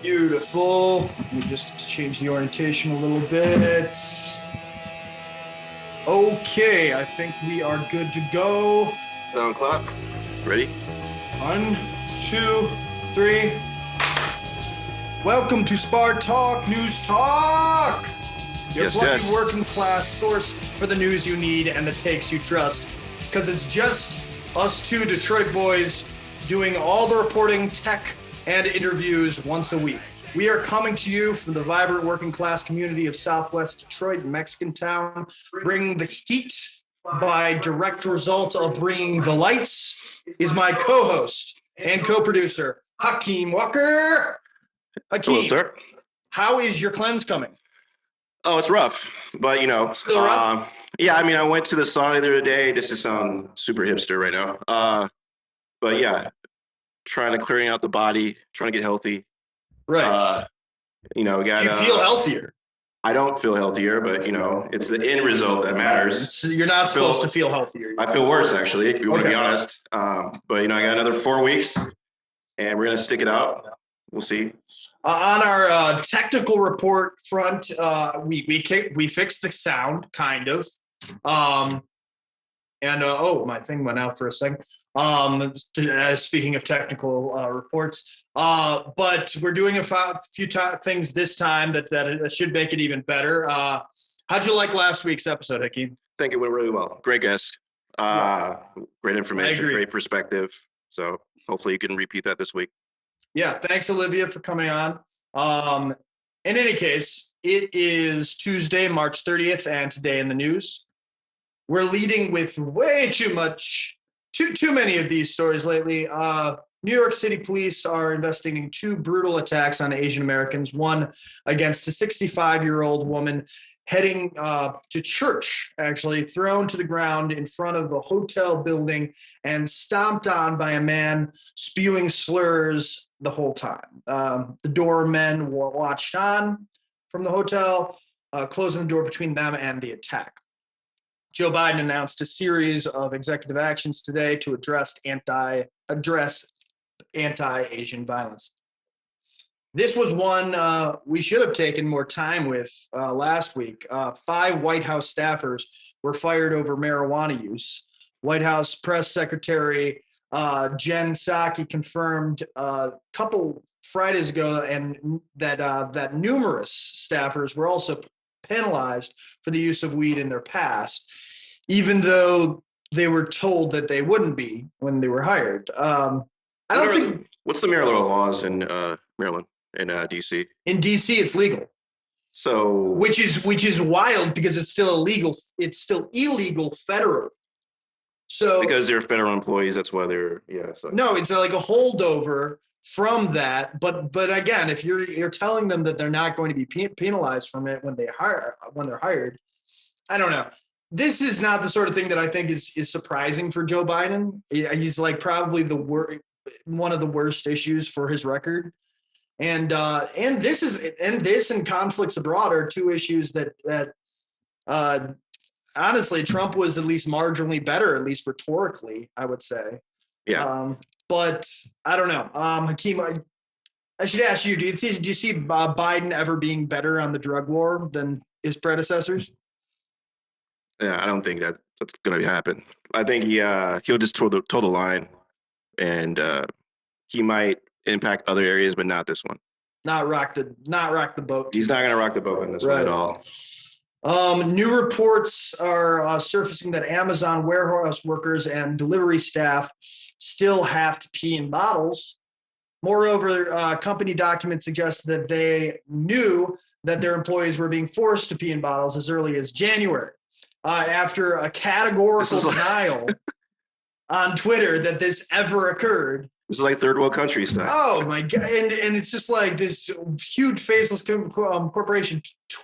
Beautiful. Let me just change the orientation a little bit. Okay, I think we are good to go. Sound clock. Ready? 1, 2, 3. Welcome to Spartalknewztalk. Your plucky working class source for the news you need and the takes you trust. Because it's just us two Detroit boys doing all the reporting, tech, and interviews once a week. We are coming to you from the vibrant working class community of Southwest Detroit, Mexican town, bringing the heat by direct result of bringing the lights is my co-host and co-producer, Haakim Walker. Haakim, hello, sir. How is your cleanse coming? Oh, it's rough, but Still rough? Yeah, I mean, I went to the sauna the other day just to sound super hipster right now. But yeah, trying to clearing out the body, trying to get healthy. Right. We got. You feel healthier. I don't feel healthier, but it's the end result that matters. You're not supposed to feel healthier. I feel worse, actually, if you want to be honest. But I got another 4 weeks, and we're gonna stick it out. We'll see. On our technical report front, we fixed the sound, kind of. My thing went out for a second. Speaking of technical reports, but we're doing a few things this time that should make it even better. How'd you like last week's episode, Haakim? I think it went really well. Great guest. Great information, great perspective. So hopefully you can repeat that this week. Yeah, thanks, Olivia, for coming on. In any case, it is Tuesday, March 30th, and today in the news. We're leading with way too many of these stories lately. New York City police are investigating 2 brutal attacks on Asian Americans, one against a 65-year-old woman heading to church, actually, thrown to the ground in front of a hotel building and stomped on by a man spewing slurs the whole time. The doormen watched on from the hotel, closing the door between them and the attack. Joe Biden announced a series of executive actions today to address anti-Asian violence. This was one we should have taken more time with last week. 5 White House staffers were fired over marijuana use. White House Press Secretary Jen Psaki confirmed a couple Fridays ago and that numerous staffers were also penalized for the use of weed in their past, even though they were told that they wouldn't be when they were hired. What's the marijuana laws in Maryland and DC? In DC, it's legal. So which is wild because it's still illegal. It's still illegal federally. So because they're federal employees, that's why they're So. No, it's like a holdover from that. But again, if you're telling them that they're not going to be penalized from it when they're hired, I don't know. This is not the sort of thing that I think is surprising for Joe Biden. He's like probably one of the worst issues for his record, and this and conflicts abroad are 2 issues that honestly, Trump was at least marginally better, at least rhetorically, I would say. Yeah. But I don't know. Haakim, I should ask you, do you see Biden ever being better on the drug war than his predecessors? Yeah, I don't think that's going to happen. I think he'll just toe the line, and he might impact other areas, but not this one. Not rock the boat. He's not going to rock the boat in this one at all. New reports are surfacing that Amazon warehouse workers and delivery staff still have to pee in bottles. Moreover, company documents suggest that they knew that their employees were being forced to pee in bottles as early as January, after a categorical denial on Twitter that this ever occurred. This is like third world country stuff. Oh my God. And it's just like this huge faceless corporation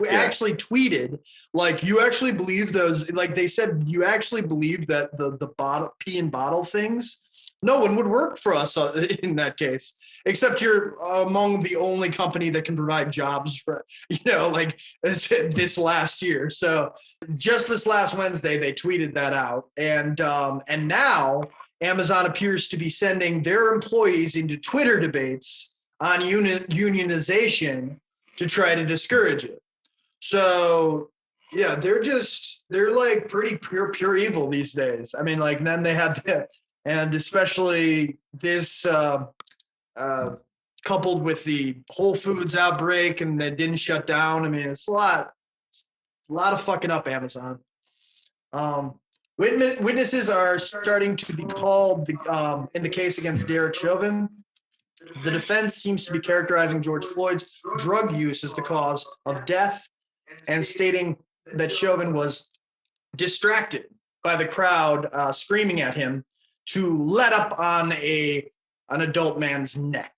actually tweeted, like, you actually believe those, like they said, you actually believe that the bottle pee in bottle things, no one would work for us in that case, except you're among the only company that can provide jobs for, like this last year. So just this last Wednesday, they tweeted that out. And now Amazon appears to be sending their employees into Twitter debates on unionization to try to discourage it. So yeah, they're like pretty pure evil these days. I mean, like then they had that, and especially this coupled with the Whole Foods outbreak and they didn't shut down. I mean, it's a lot of fucking up Amazon. Witnesses are starting to be called in the case against Derek Chauvin. The defense seems to be characterizing George Floyd's drug use as the cause of death and stating that Chauvin was distracted by the crowd screaming at him to let up on an adult man's neck.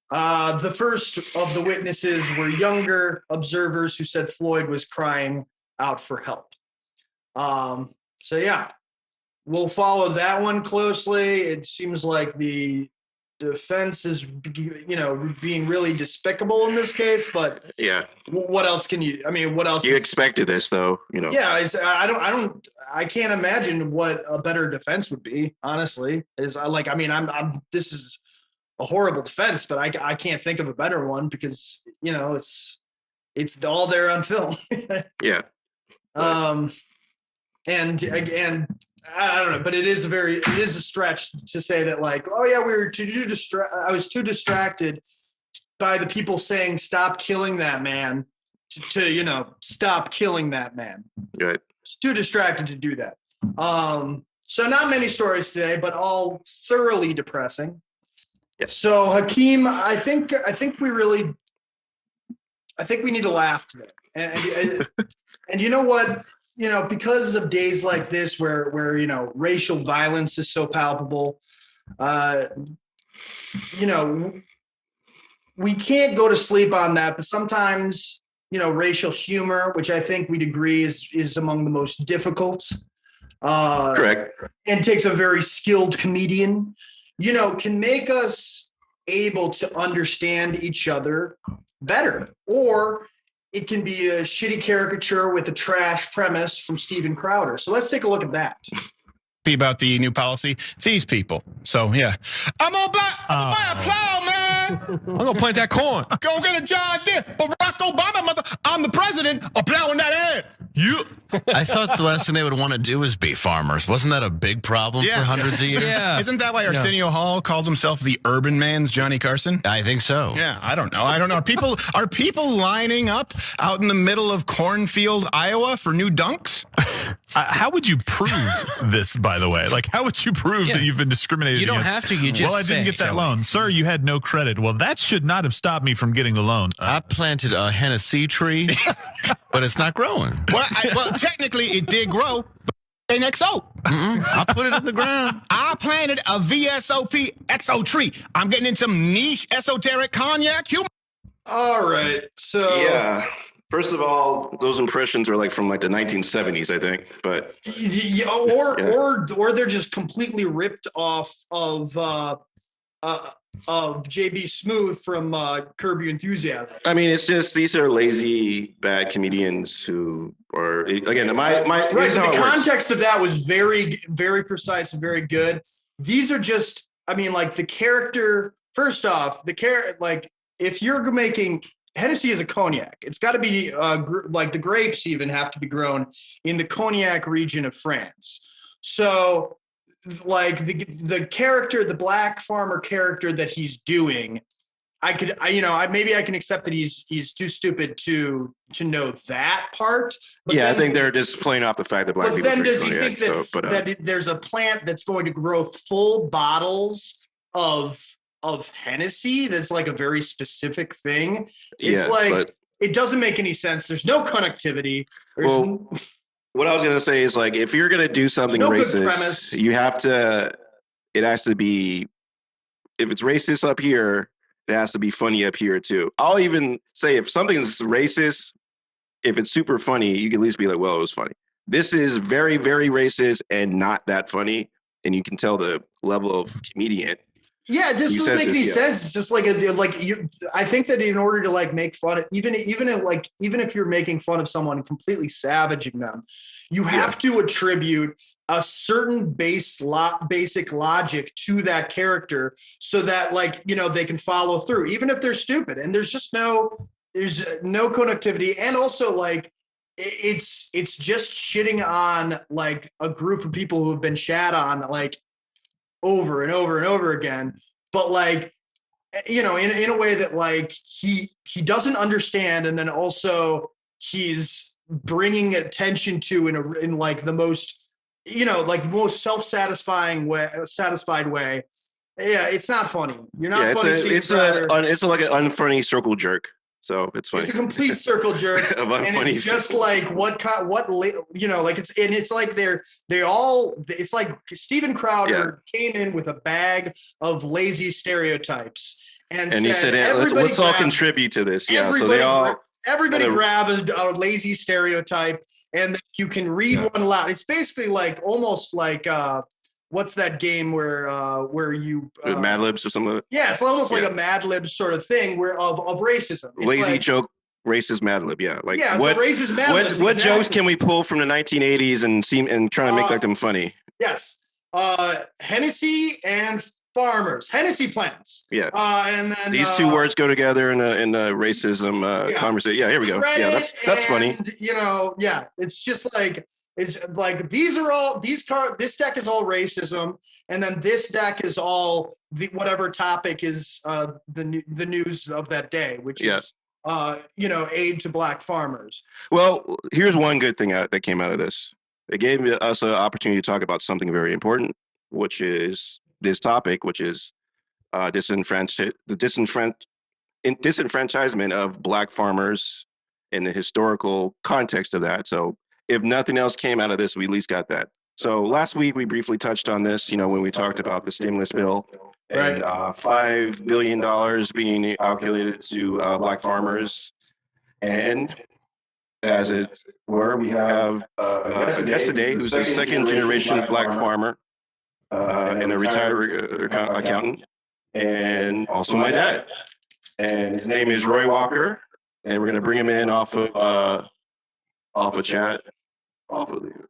The first of the witnesses were younger observers who said Floyd was crying out for help. So yeah, we'll follow that one closely. It seems like the defense is, being really despicable in this case, but yeah, what else can you? I mean, what else? You expected this, though, you know. Yeah, I can't imagine what a better defense would be. Honestly, this is a horrible defense, but I can't think of a better one because it's all there on film. Yeah. And again, I don't know, but it is a stretch to say that like, oh yeah, I was too distracted by the people saying stop killing that man to stop killing that man. Right. It's too distracted to do that. So not many stories today, but all thoroughly depressing. Yes. So Haakim, I think we need to laugh today, and you know what? Because of days like this where racial violence is so palpable, we can't go to sleep on that. But sometimes, racial humor, which I think we'd agree is among the most difficult. Correct. And takes a very skilled comedian, can make us able to understand each other better. Or it can be a shitty caricature with a trash premise from Steven Crowder. So let's take a look at that. About the new policy, it's these people. So yeah, I'm gonna buy a plow, man. I'm gonna plant that corn. Go get a John Deere. Barack Obama, mother. I'm the president. I'm plowing that ad. You. I thought the last thing they would want to do was be farmers. Wasn't that a big problem for hundreds of years? Yeah. Isn't that why Arsenio Hall called himself the urban man's Johnny Carson? I think so. Yeah, I don't know. Are people lining up out in the middle of cornfield, Iowa for new dunks? How would you prove this, by the way? Like, how would you prove that you've been discriminated against? You don't have to. You just Well, I didn't get that loan. Sir, you had no credit. Well, that should not have stopped me from getting the loan. I planted a Hennessy tree, but it's not growing. Well, technically, it did grow, but it ain't XO. I put it in the ground. I planted a VSOP XO tree. I'm getting into some niche esoteric cognac humor. All right. So yeah. First of all, those impressions are like from like the 1970s, I think. But or they're just completely ripped off of JB Smooth from Curb Your Enthusiasm. I mean, it's just these are lazy, bad comedians who are again. The context of that was very, very precise and very good. These are just, I mean, like the character. First off, if you're making Hennessy is a cognac. It's got to be like the grapes even have to be grown in the cognac region of France. So like the character, the black farmer character that he's doing, maybe I can accept that he's too stupid to know that part. But I think they're just playing off the fact that black people. But then does he think that there's a plant that's going to grow full bottles of Hennessy that's like a very specific thing? It doesn't make any sense. There's no connectivity. What I was going to say is like, if you're going to do something racist, you have to, it has to be, if it's racist up here, it has to be funny up here too. I'll even say if something's racist, if it's super funny, you can at least be like, well, it was funny. This is very, very racist and not that funny. And you can tell the level of comedian. Yeah, this doesn't make any sense. It's just like I think that in order to like make fun of even if you're making fun of someone and completely savaging them, you have to attribute a certain basic logic to that character so that like they can follow through, even if they're stupid. And there's no connectivity, and also like it's just shitting on like a group of people who have been shat on like over and over and over again, but like in a way that like he doesn't understand, and then also he's bringing attention to in like the most most satisfied way. Yeah, it's not funny. You're not funny. It's like an unfunny circle jerk. So it's funny. It's a complete circle jerk, and it's just like it's like it's like Steven Crowder came in with a bag of lazy stereotypes and he said, hey, let's all contribute to this. Yeah, so everybody grab a lazy stereotype, and then you can read one aloud. It's basically like almost like what's that game where you Mad Libs or something? Yeah, it's almost like a Mad Libs sort of thing of racism. It's lazy joke, racist Mad Lib. Yeah, like what racist Mad Libs? What jokes can we pull from the 1980s and try to make like them funny? Yes, Hennessy and farmers, Hennessy plants. Yeah, and then these two words go together in a racism conversation. Yeah, here we go. Yeah, that's funny. It's just like. It's like this deck is all racism, and then this deck is all whatever topic is the news of that day, which is aid to black farmers. Well, here's one good thing that came out of this. It gave us an opportunity to talk about something very important, which is this topic, which is disenfranchisement of black farmers in the historical context of that. So if nothing else came out of this, we at least got that. So last week we briefly touched on this, when we talked about the stimulus bill and $5 billion being allocated to black farmers. And as it were, we have a guest today who's a second generation black farmer and a retired accountant, and also my dad. And his name is Roy Walker, and we're going to bring him in off of chat.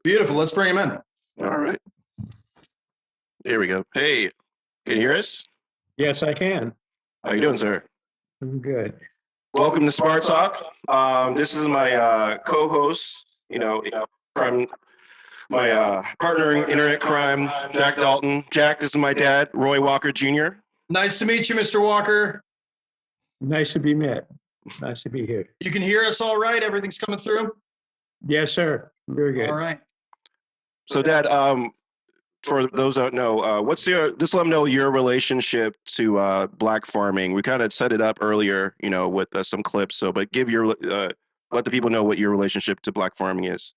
Beautiful. Let's bring him in. All right. Here we go. Hey, can you hear us? Yes, I can. How you doing, sir? I'm good. Welcome to Spartalk. This is my co-host, from my partner in internet crime, Jack Dalton. Jack, this is my dad, Roy Walker Jr. Nice to meet you, Mr. Walker. Nice to be met. Nice to be here. You can hear us all right? Everything's coming through? Yes, sir. Very good. All right. So, Dad, for those that don't know, just let them know your relationship to black farming. We kind of set it up earlier, with some clips. So, but let the people know what your relationship to black farming is.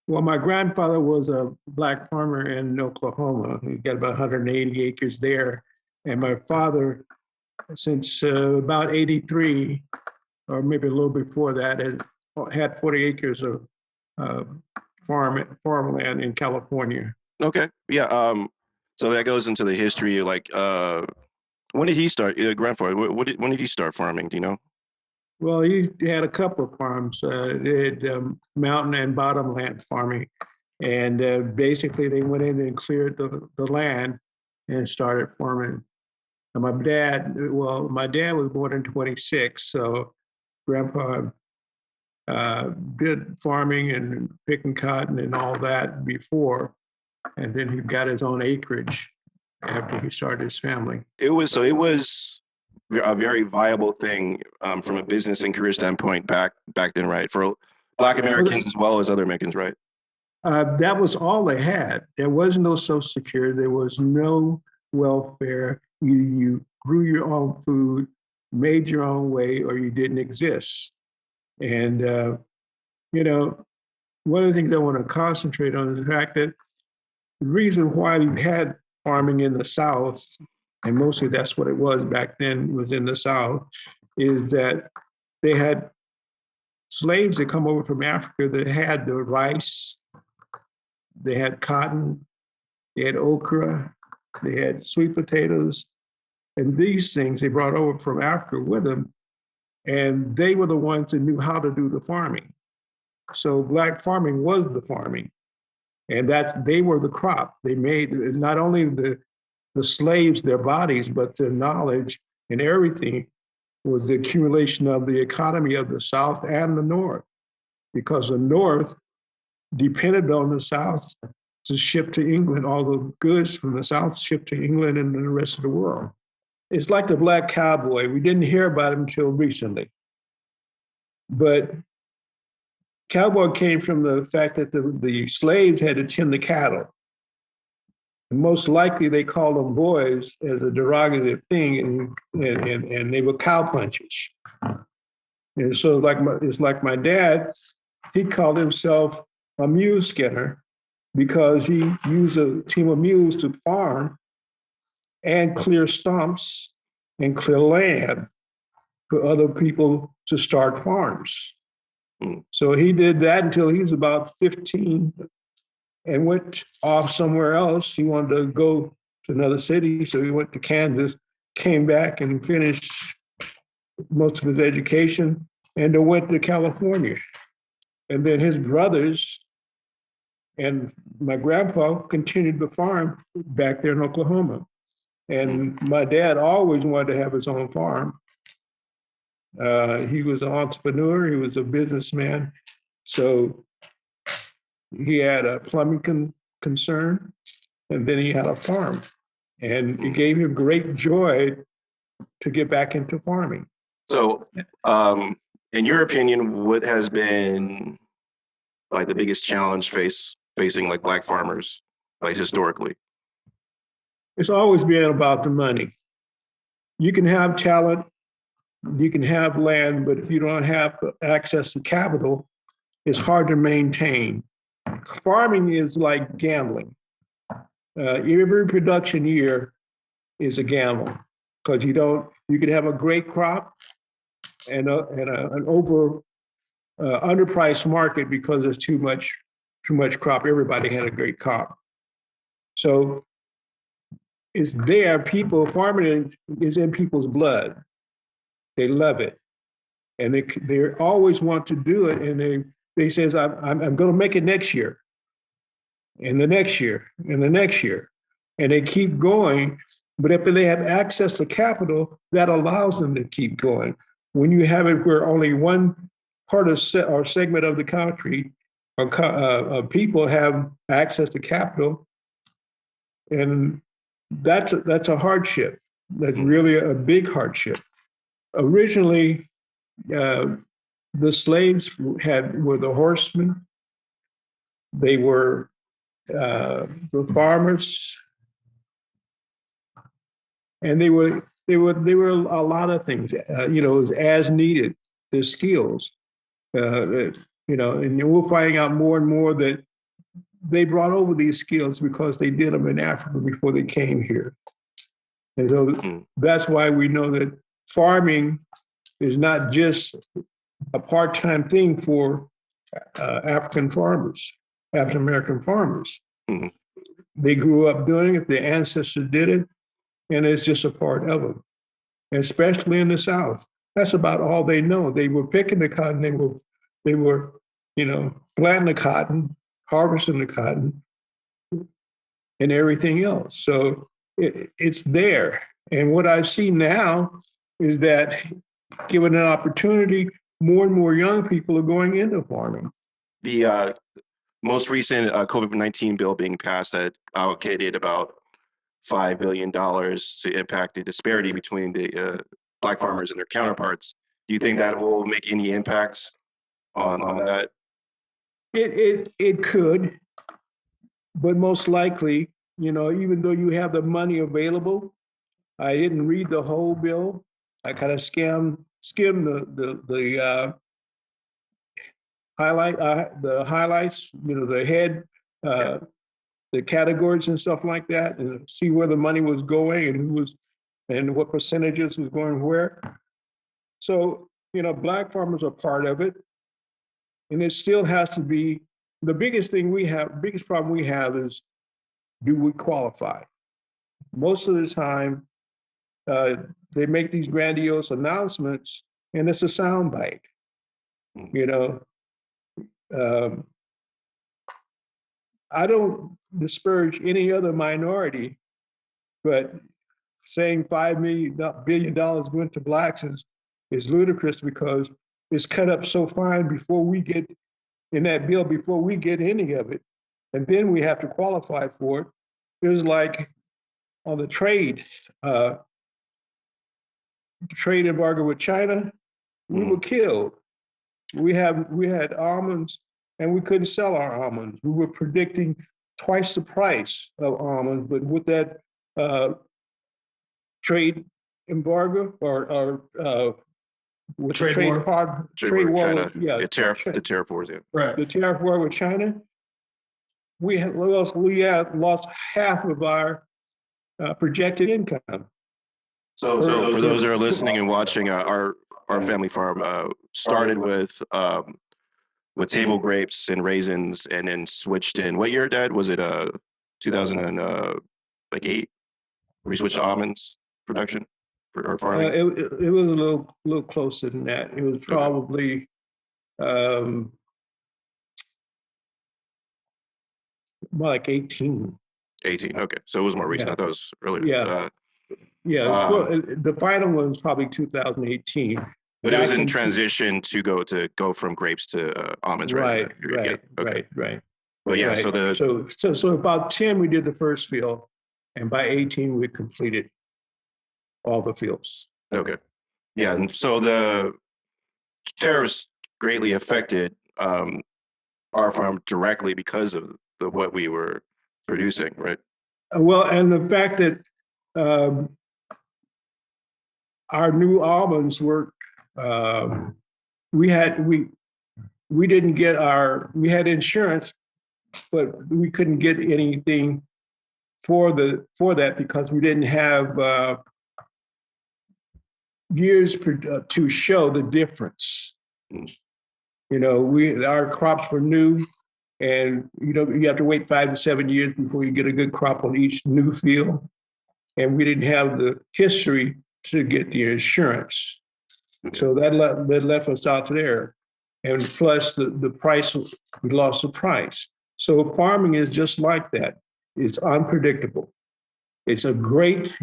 Well, my grandfather was a black farmer in Oklahoma. He got about 180 acres there. And my father, since about 83, or maybe a little before that, had 40 acres of farmland in California. Okay. Yeah. So that goes into the history. Like, when did he start? Grandfather, when did he start farming? Do you know? Well, he had a couple of farms. They had mountain and bottomland farming, and basically they went in and cleared the land and started farming. And my dad was born in 26, so Grandpa did farming and picking cotton and all that before, and then he got his own acreage after he started his family. It was a very viable thing from a business and career standpoint back then, right? For Black Americans as well as other Americans, right? That was all they had. There was no Social Security. There was no welfare. You grew your own food, made your own way, or you didn't exist. And, one of the things I want to concentrate on is the fact that the reason why we had farming in the South, and mostly that's what it was back then, was in the South, is that they had slaves that come over from Africa that had the rice, they had cotton, they had okra, they had sweet potatoes, and these things they brought over from Africa with them, and they were the ones that knew how to do the farming. So black farming was the farming, and that they were the crop. They made not only the slaves their bodies, but their knowledge and everything was the accumulation of the economy of the South and the North, because the North depended on the South to ship to England all the goods from the South, shipped to England and the rest of the world. It's like the black cowboy. We didn't hear about him until recently. But cowboy came from the fact that the slaves had to tend the cattle. And most likely they called them boys as a derogative thing, and they were cow punchers. And so it's like my dad, he called himself a mule skinner because he used a team of mules to farm and clear stumps and clear land for other people to start farms. So he did that until he was about 15 and went off somewhere else. He wanted to go to another city, so he went to Kansas, came back and finished most of his education, and then went to California. And then his brothers and my grandpa continued to farm back there in Oklahoma. And my dad always wanted to have his own farm. He was an entrepreneur, he was a businessman. So he had a plumbing concern, and then he had a farm. And it gave him great joy to get back into farming. So, in your opinion, what has been like the biggest challenge facing like black farmers, like historically? It's always been about the money. You can have talent, you can have land, but if you don't have access to capital, it's hard to maintain. Farming is like gambling. Every production year is a gamble because you can have a great crop and an underpriced market because there's too much crop. Everybody had a great crop. So it's there. Farming is in people's blood. They love it. And they always want to do it. And they says, I'm going to make it next year. And the next year, and the next year. And they keep going. But if they have access to capital, that allows them to keep going. When you have it where only one part or segment of the country or people have access to capital, and that's a hardship. That's really a big hardship. Originally, the slaves were the horsemen. They were the farmers, and they were a lot of things. It was as needed. Their skills, and we're finding out more and more that they brought over these skills because they did them in Africa before they came here. And so that's why we know that farming is not just a part-time thing for African American farmers. Mm-hmm. They grew up doing it, their ancestors did it, and it's just a part of them, especially in the South. That's about all they know. They were picking the cotton, they were planting the cotton, harvesting the cotton, and everything else. So it's there. And what I see now is that given an opportunity, more and more young people are going into farming. The most recent COVID-19 bill being passed that allocated about $5 billion to impact the disparity between the black farmers and their counterparts. Do you think that will make any impacts on that? It could, but most likely, even though you have the money available, I didn't read the whole bill. I kind of skimmed the highlights, the head, the categories and stuff like that, and see where the money was going and what percentages was going where. So, black farmers are part of it. And it still has to be, the biggest problem we have is, do we qualify? Most of the time, they make these grandiose announcements, and it's a soundbite. You know, um, I don't disparage any other minority, but saying $5 billion went to blacks is ludicrous because it's cut up so fine before we get in that bill, before we get any of it. And then we have to qualify for it. It was like on the trade embargo with China, we were killed. We had almonds and we couldn't sell our almonds. We were predicting twice the price of almonds, but with that trade embargo or with Trade the war. trade war, China. yeah, The tariff wars, yeah. Right. the tariff war with China, we lost half of our projected income. So for those that are listening and watching, our family farm started with table grapes and raisins, and then switched in. What year, Dad? Was it 2008? We switched to almonds production or farming. It was a little closer than that. It was probably more like 18. 18. Okay, so it was more recent. Yeah. I thought it was earlier. Yeah. The final one was probably 2018. But it was in transition to go from grapes to almonds, right? Right. Well, yeah. Right. So about 10 we did the first field, and by 18 we completed all the fields. Okay. Yeah, and so the tariffs greatly affected our farm directly because of what we were producing, right? Well, and the fact that our new almonds were, we didn't get we had insurance, but we couldn't get anything for that because we didn't have years to show the difference. You know, our crops were new, and you have to wait 5 to 7 years before you get a good crop on each new field. And we didn't have the history to get the insurance. So that left us out there. And plus the price, we lost the price. So farming is just like that. It's unpredictable. It's a great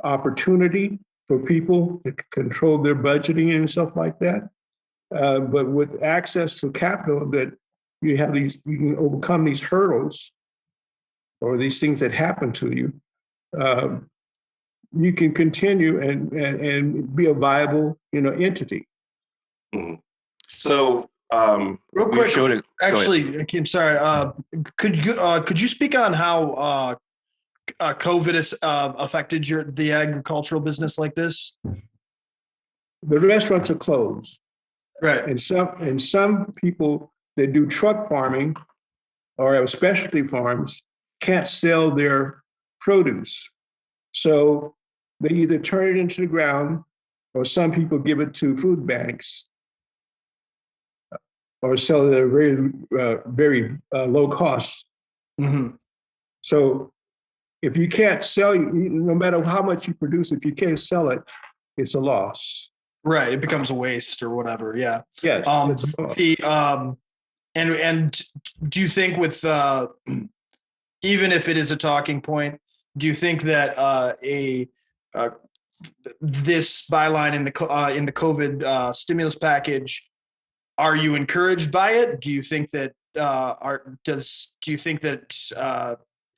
opportunity for people to control their budgeting and stuff like that. But with access to capital, that you can overcome these hurdles or these things that happen to you. You can continue and be a viable, entity. So, real quick, actually, I'm sorry. Could you speak on how COVID has affected the agricultural business like this? The restaurants are closed, right? And some people that do truck farming or have specialty farms can't sell their produce, so they either turn it into the ground, or some people give it to food banks, or sell it at a very low cost. Mm-hmm. So if you can't sell, no matter how much you produce, if you can't sell it, it's a loss. Right, it becomes a waste or whatever. Yeah. Yes. And do you think with even if it is a talking point, do you think that this byline in the COVID stimulus package, are you encouraged by it? Do you think that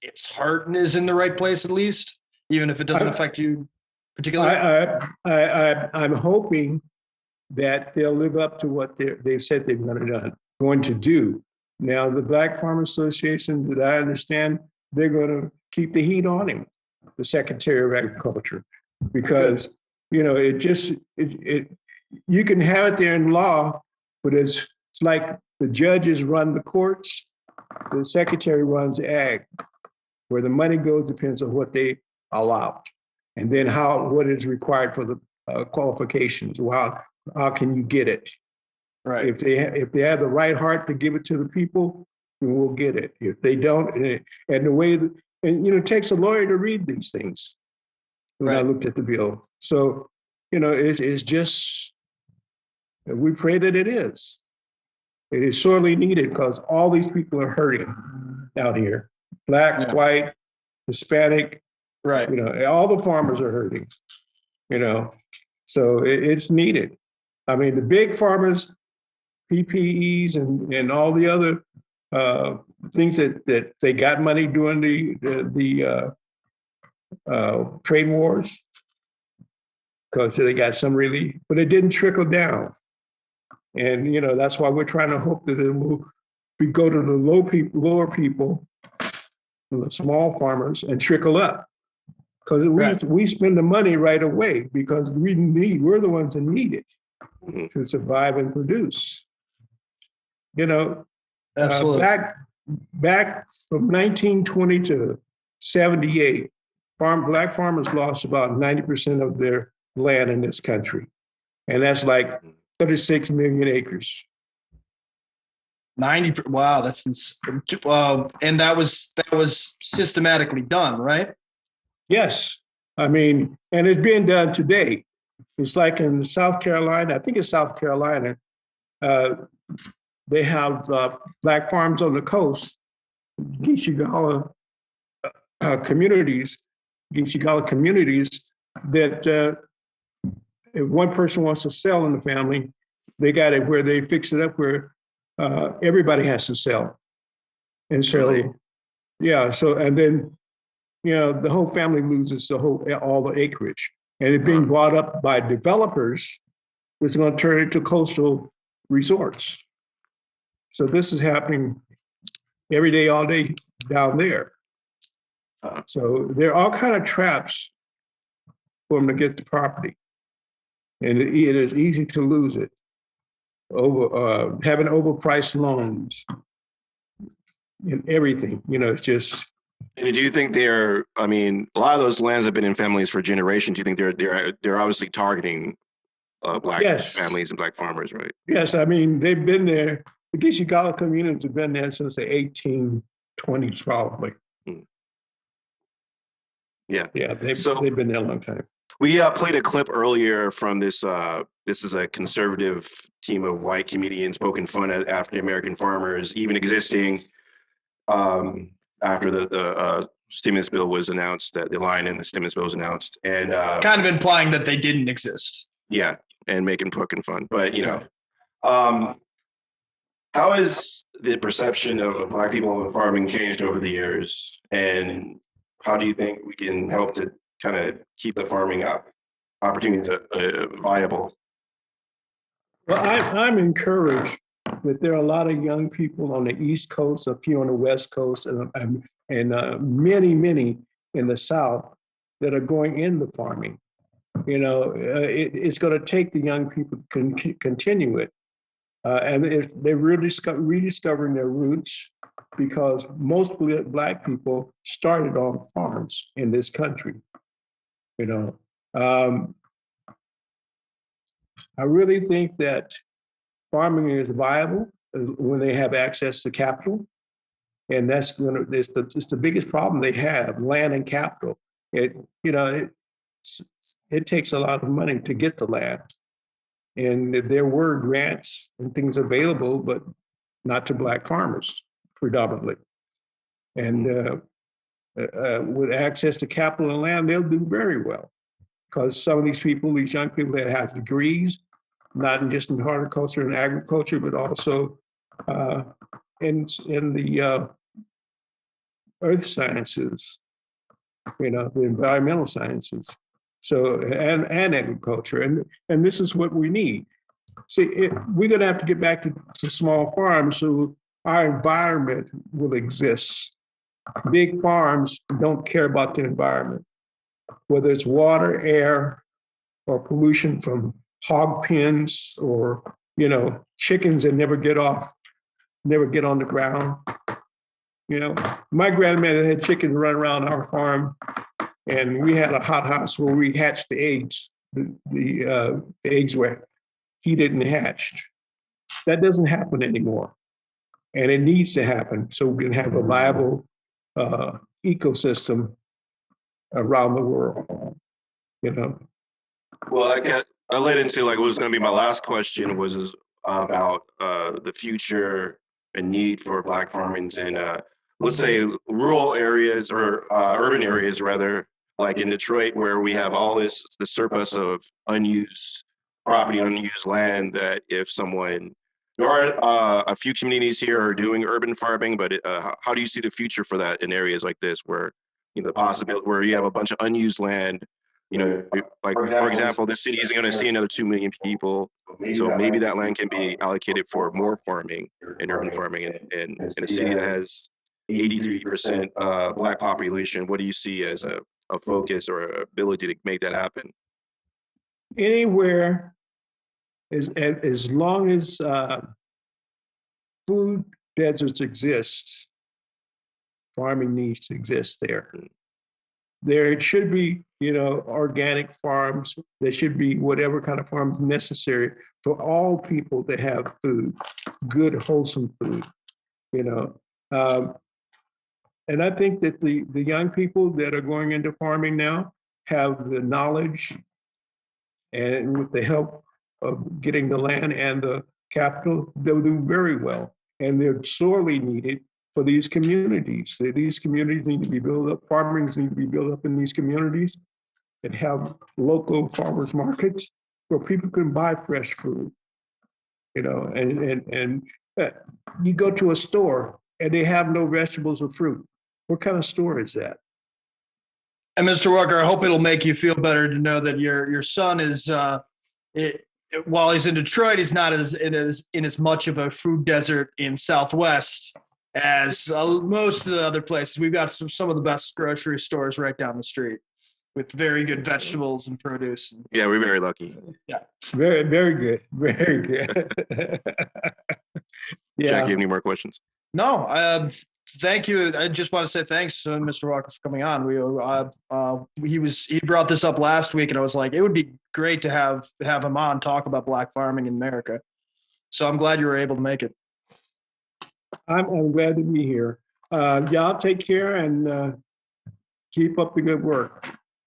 its heart is in the right place at least, even if it doesn't affect you particularly? I'm hoping that they'll live up to what they said they're going to do. Now, the Black Farmers Association, that I understand, they're going to keep the heat on him, the Secretary of Agriculture, because you can have it there in law, but it's like the judges run the courts, the Secretary runs ag. Where the money goes depends on what they allow, and then what is required for the qualifications. How can you get it? Right. If they have the right heart to give it to the people, then we'll get it. If they don't, and the way it takes a lawyer to read these things. when I Right. looked at the bill. So, it's just, we pray that it is. It is sorely needed because all these people are hurting out here. Black, Yeah. white, Hispanic, Right. all the farmers are hurting, so it's needed. I mean, the big farmers, PPEs and all the other things that they got money during the trade wars because they got some relief, but it didn't trickle down. And that's why we're trying to hope that it will go to the lower people, the small farmers, and trickle up. Because we spend the money right away because we're the ones that need it to survive and produce. Absolutely. Back from 1920 to 78, black farmers lost about 90% of their land in this country. And that's like 36 million acres. 90. Wow, that's and that was systematically done, right? Yes. I mean, and it's being done today. It's like in South Carolina, I think it's South Carolina, they have black farms on the coast, Geechee-Gullah communities, that if one person wants to sell in the family, they got it where they fix it up where everybody has to sell. And so, Really? yeah, so, and then, the whole family loses all the acreage. And it's being bought up by developers that's going to turn into coastal resorts. So this is happening every day, all day down there. So there are all kind of traps for them to get the property. And it is easy to lose it. Having overpriced loans and everything, it's just. And do you think a lot of those lands have been in families for generations. Do you think they're obviously targeting black families and black farmers, right? Yes, I mean, they've been there. The Geechee-Gullah communities have been there since the 1820s, probably. Yeah. Yeah, they've been there a long time. We played a clip earlier from this. This is a conservative team of white comedians poking fun at African American farmers, even existing after the stimulus bill was announced. That the line in the stimulus bill was announced, and kind of implying that they didn't exist. Yeah, and poking fun, but how has the perception of black people in farming changed over the years, and how do you think we can help to kind of keep the farming opportunities viable? Well, I'm encouraged that there are a lot of young people on the East Coast, a few on the West Coast, and many in the South that are going into farming. It's going to take the young people to continue it. And they're really rediscovering their roots because most black people started on farms in this country. I really think that farming is viable when they have access to capital. And it's the biggest problem they have, land and capital. It takes a lot of money to get the land. And there were grants and things available, but not to black farmers predominantly. And with access to capital and land, they'll do very well. Because some of these young people that have degrees, not just in horticulture and agriculture, but also in the earth sciences, the environmental sciences. So, and agriculture. And this is what we need. See, we're going to have to get back to small farms so our environment will exist. Big farms don't care about the environment, whether it's water, air, or pollution from hog pens or, chickens that never get on the ground. My grandmother had chickens run around our farm, and we had a hothouse where we hatched the eggs. The eggs were heated and hatched. That doesn't happen anymore. And it needs to happen so we can have a viable ecosystem around the world. you know. Well, I led into like what was going to be my last question was about the future and need for black farming in let's say rural areas or urban areas rather, like in Detroit, where we have all the surplus of unused property, unused land. That if someone there are a few communities here are doing urban farming, but how do you see the future for that in areas like this, where the possibility where you have a bunch of unused land? Like for example, the city is going to see another 2 million people, so maybe that land can be allocated for more farming and urban farming. In a city that has 83% black population, what do you see as a focus or ability to make that happen? Anywhere, as long as food deserts exist, farming needs to exist there. There should be, organic farms. There should be whatever kind of farms necessary for all people to have food, good, wholesome food, And I think that the young people that are going into farming now have the knowledge, and with the help of getting the land and the capital, they'll do very well. And they're sorely needed for these communities. These communities need to be built up, farmings need to be built up in these communities, and have local farmers markets where people can buy fresh food. And you go to a store and they have no vegetables or fruit. What kind of store is that? And Mr. Walker, I hope it'll make you feel better to know that your son is, while he's in Detroit, he's not in as much of a food desert in Southwest as most of the other places. We've got some of the best grocery stores right down the street with very good vegetables and produce. Yeah, we're very lucky. Yeah, very, very good, very good. Yeah. Jack, you have any more questions? No, thank you. I just want to say thanks to Mr. Walker for coming on. He brought this up last week, and I was like, it would be great to have him on, talk about black farming in America. So I'm glad you were able to make it. I'm glad to be here. Y'all take care and keep up the good work.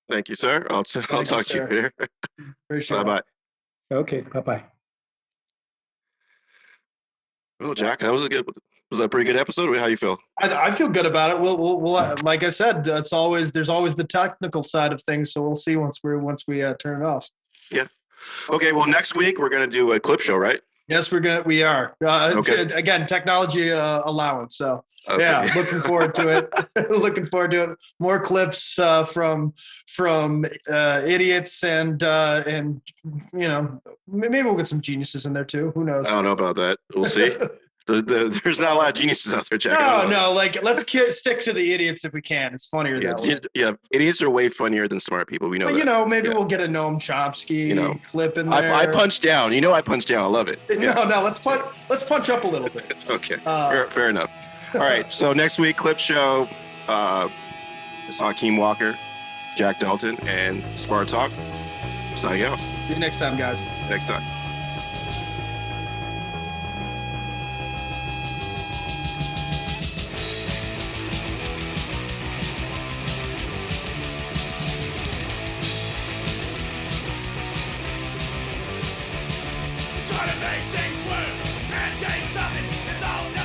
Thank you, sir. I'll talk to you later. Appreciate it. Bye-bye. Okay, bye-bye. Well, Jack, was that a pretty good episode? How do you feel? I feel good about it. We'll like I said, there's always the technical side of things. So we'll see once we turn it off. Yeah. Okay. Well, next week we're gonna do a clip show, right? Yes, we are. Okay. Again, technology allowance. So okay. Yeah, looking forward to it. Looking forward to it. More clips from idiots and maybe we'll get some geniuses in there too. Who knows? I don't know about that. We'll see. There's not a lot of geniuses out there, Jack. No. Like, let's stick to the idiots if we can. It's funnier that way. Yeah, idiots are way funnier than smart people. We know but, that. Maybe we'll get a Noam Chomsky clip in there. I punch down. I punch down. I love it. Yeah. No. Let's punch up a little bit. Okay. Fair enough. All right. So next week, clip show. It's Haakim Walker, Jack Dalton, and Spartalk. Signing out. See you next time, guys. Next time. Try to make things work and gain something that's all